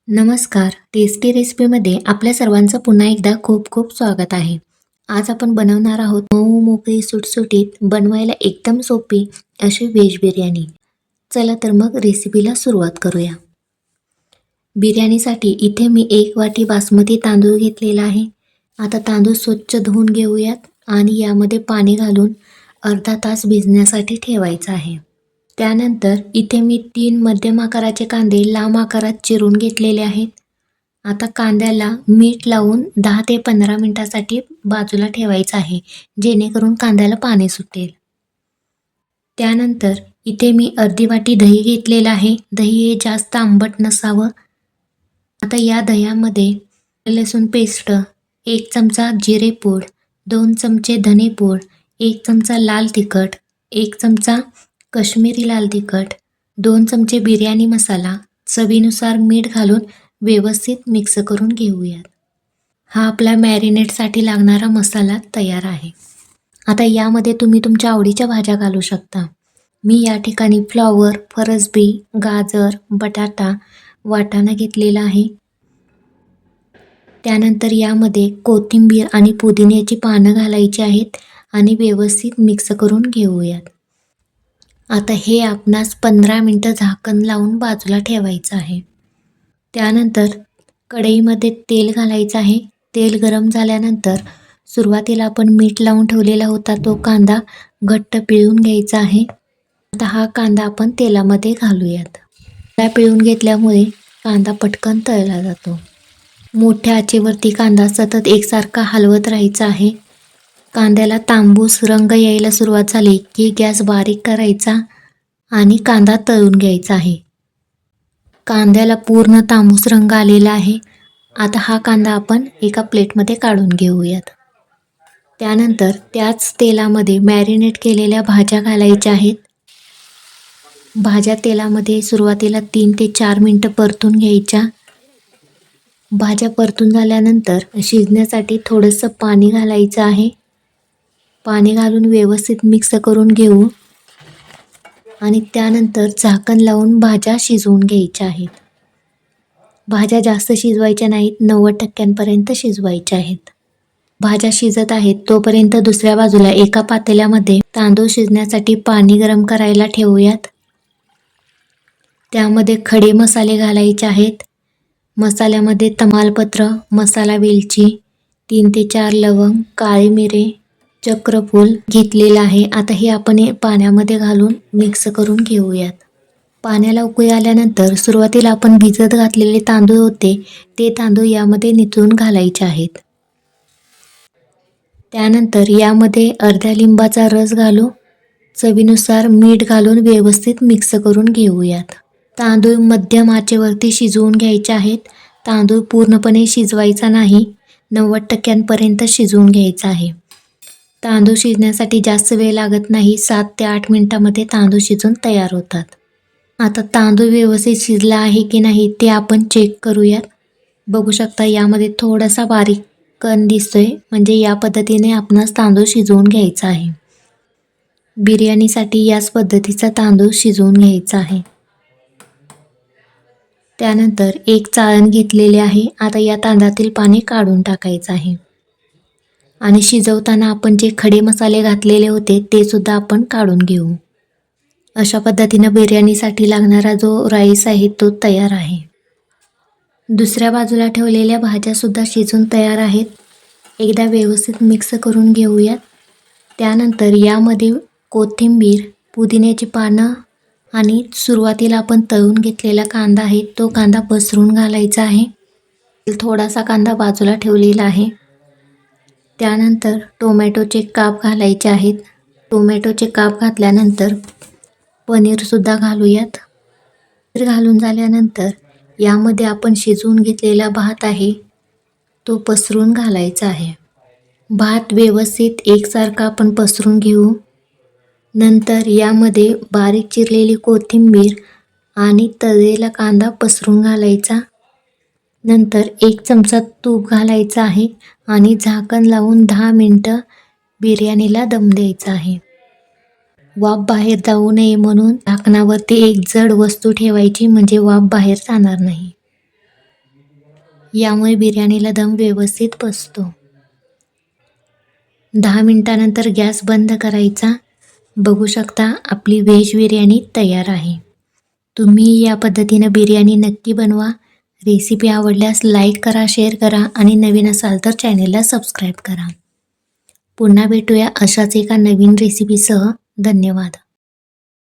नमस्कार. टेस्टी रेसिपीमध्ये आपल्या सर्वांचं पुन्हा एकदा खूप खूप स्वागत आहे. आज आपण बनवणार आहोत मऊ मोकळी सुटसुटीत बनवायला एकदम सोपी अशी व्हेज बिर्याणी. चला तर मग रेसिपीला सुरुवात करूया. बिर्याणीसाठी इथे मी 1 वाटी बासमती तांदूळ घेतलेला आहे. आता तांदूळ स्वच्छ धुवून घेऊयात आणि यामध्ये पाणी घालून अर्धा तास भिजण्यासाठी ठेवायचं आहे. त्यानंतर इथे मी 3 मध्यम आकाराचे कांदे लांब आकारात चिरून घेतलेले आहेत. आता कांद्याला मीठ लावून 10 ते 15 मिनिटासाठी बाजूला ठेवायचं आहे, जेणेकरून कांद्याला पाणी सुटेल. त्यानंतर इथे मी अर्धी वाटी दही घेतलेलं आहे. दही हे जास्त आंबट नसावं. आता या दह्यामध्ये लसूण पेस्ट, 1 चमचा जिरेपूड, 2 चमचे धनेपूड, 1 चमचा लाल तिखट, 1 चमचा काश्मीरी लाल तिखट, 2 चमचे बिर्याणी मसाला, चवीनुसार मीठ घालून व्यवस्थित मिक्स करून घेऊयात. हा आपला मॅरिनेटसाठी लागणारा मसाला तयार आहे. आता यामध्ये तुम्ही तुमच्या आवडीच्या भाज्या घालू शकता. मी या ठिकाणी फ्लॉवर, फरसबी, गाजर, बटाटा, वाटाणा घेतलेला आहे. त्यानंतर यामध्ये कोथिंबीर आणि पुदिन्याची पानं घालायची आहेत आणि व्यवस्थित मिक्स करून घेऊयात. आता हे आपणास 15 मिनिटं झाकण लावून बाजूला ठेवायचं आहे. त्यानंतर कढईमध्ये तेल घालायचं आहे. तेल गरम झाल्यानंतर सुरुवातीला आपण मीठ लावून ठेवलेला होता तो कांदा घट्ट पिळून घ्यायचा आहे. आता हा कांदा आपण तेलामध्ये घालूयात. कांदा पिळून घेतल्यामुळे कांदा पटकन तळला जातो. मोठ्या आचेवरती कांदा सतत एकसारखा हलवत राहायचा आहे. कांद्याला तांबूस रंग यायला सुरुवात झाली की गॅस बारीक करायचा आणि कांदा तळून घ्यायचा आहे. कांद्याला पूर्ण तांबूस रंग आलेला आहे. आता हा कांदा आपण एका प्लेटमध्ये काढून घेऊयात. त्यानंतर त्याच तेलामध्ये मॅरिनेट केलेल्या भाज्या घालायच्या आहेत. भाज्या तेलामध्ये सुरुवातीला 3 ते 4 मिनिटं परतून घ्यायच्या. भाज्या परतून झाल्यानंतर शिजण्यासाठी थोडंसं पाणी घालायचं आहे. पाणी घालून व्यवस्थित मिक्स करून घेऊ आणि त्यानंतर झाकण लावून भाज्या शिजवून घ्यायच्या आहेत. भाज्या जास्त शिजवायच्या नाहीत, 90% शिजवायच्या आहेत. भाज्या शिजत आहेत तोपर्यंत दुसऱ्या बाजूला एका पातेल्यामध्ये तांदूळ शिजण्यासाठी पाणी गरम करायला ठेवूयात. त्यामध्ये खडे मसाले घालायचे आहेत. मसाल्यामध्ये तमालपत्र, मसाला वेलची, 3 ते 4 लवंग, काळे मिरे, चक्रफूल घेतलेलं आहे. आता हे आपण पाण्यामध्ये घालून मिक्स करून घेऊयात. पाण्याला उकळी आल्यानंतर सुरुवातीला आपण भिजत घातलेले तांदूळ होते ते तांदूळ यामध्ये निथळून घालायचे आहेत. त्यानंतर यामध्ये अर्ध्या लिंबाचा रस घालू, चवीनुसार मीठ घालून व्यवस्थित मिक्स करून घेऊयात. तांदूळ मध्यम आचेवरती शिजवून घ्यायचे आहेत. तांदूळ पूर्णपणे शिजवायचा नाही, 90% शिजवून घ्यायचा आहे. तांदूळ शिजण्यासाठी जास्त वेळ लागत नाही. 7 ते 8 मिनिटांमध्ये तांदूळ शिजून तयार होतात. आता तांदूळ व्यवस्थित शिजला आहे की नाही ते आपण चेक करूयात. बघू शकता यामध्ये थोडासा बारीक कण दिसतोय, म्हणजे या पद्धतीने आपणास तांदूळ शिजवून घ्यायचा आहे. बिर्याणीसाठी याच पद्धतीचा तांदूळ शिजवून घ्यायचा आहे. त्यानंतर एक चाळण घेतलेले आहे. आता या तांदळातील पाणी काढून टाकायचं आहे आणि शिजवताना आपण जे खडे मसाले घातलेले होते ते सुद्धा आपण काढून घेऊ. अशा पद्धतीनं बिर्याणीसाठी लागणारा जो राईस आहे तो तयार आहे. दुसऱ्या बाजूला ठेवलेल्या भाज्यासुद्धा शिजून तयार आहेत. एकदा व्यवस्थित मिक्स करून घेऊयात. त्यानंतर यामध्ये कोथिंबीर, पुदिन्याची पानं आणि सुरुवातीला आपण तळून घेतलेला कांदा आहे तो कांदा पसरून घालायचा आहे. थोडासा कांदा बाजूला ठेवलेला आहे. त्यानंतर टोमॅटोचे काप घालायचे आहेत. टोमॅटोचे काप घातल्यानंतर पनीरसुद्धा घालूयात. पनीर घालून झाल्यानंतर यामध्ये आपण शिजवून घेतलेला भात आहे तो पसरून घालायचा आहे. भात व्यवस्थित एकसारखा आपण पसरून घेऊ. नंतर यामध्ये बारीक चिरलेली कोथिंबीर आणि तळलेला कांदा पसरून घालायचा. नंतर 1 चमचा तूप घालायचा आहे आणि झाकण लावून 10 मिनिटं बिर्याणीला दम द्यायचा आहे. वाफ बाहेर जाऊ नये म्हणून झाकणावरती एक जड वस्तू ठेवायची, म्हणजे वाफ बाहेर जाणार नाही. यामुळे बिर्याणीला दम व्यवस्थित बसतो. 10 मिनिटानंतर गॅस बंद करायचा. बघू शकता आपली व्हेज बिर्याणी तयार आहे. तुम्ही या पद्धतीनं बिर्याणी नक्की बनवा. रेसिपी आवडल्यास लाईक करा, शेअर करा आणि नवीन असाल तर चॅनेलला सबस्क्राईब करा. पुन्हा भेटूया अशाच एका नवीन रेसिपीसह. धन्यवाद.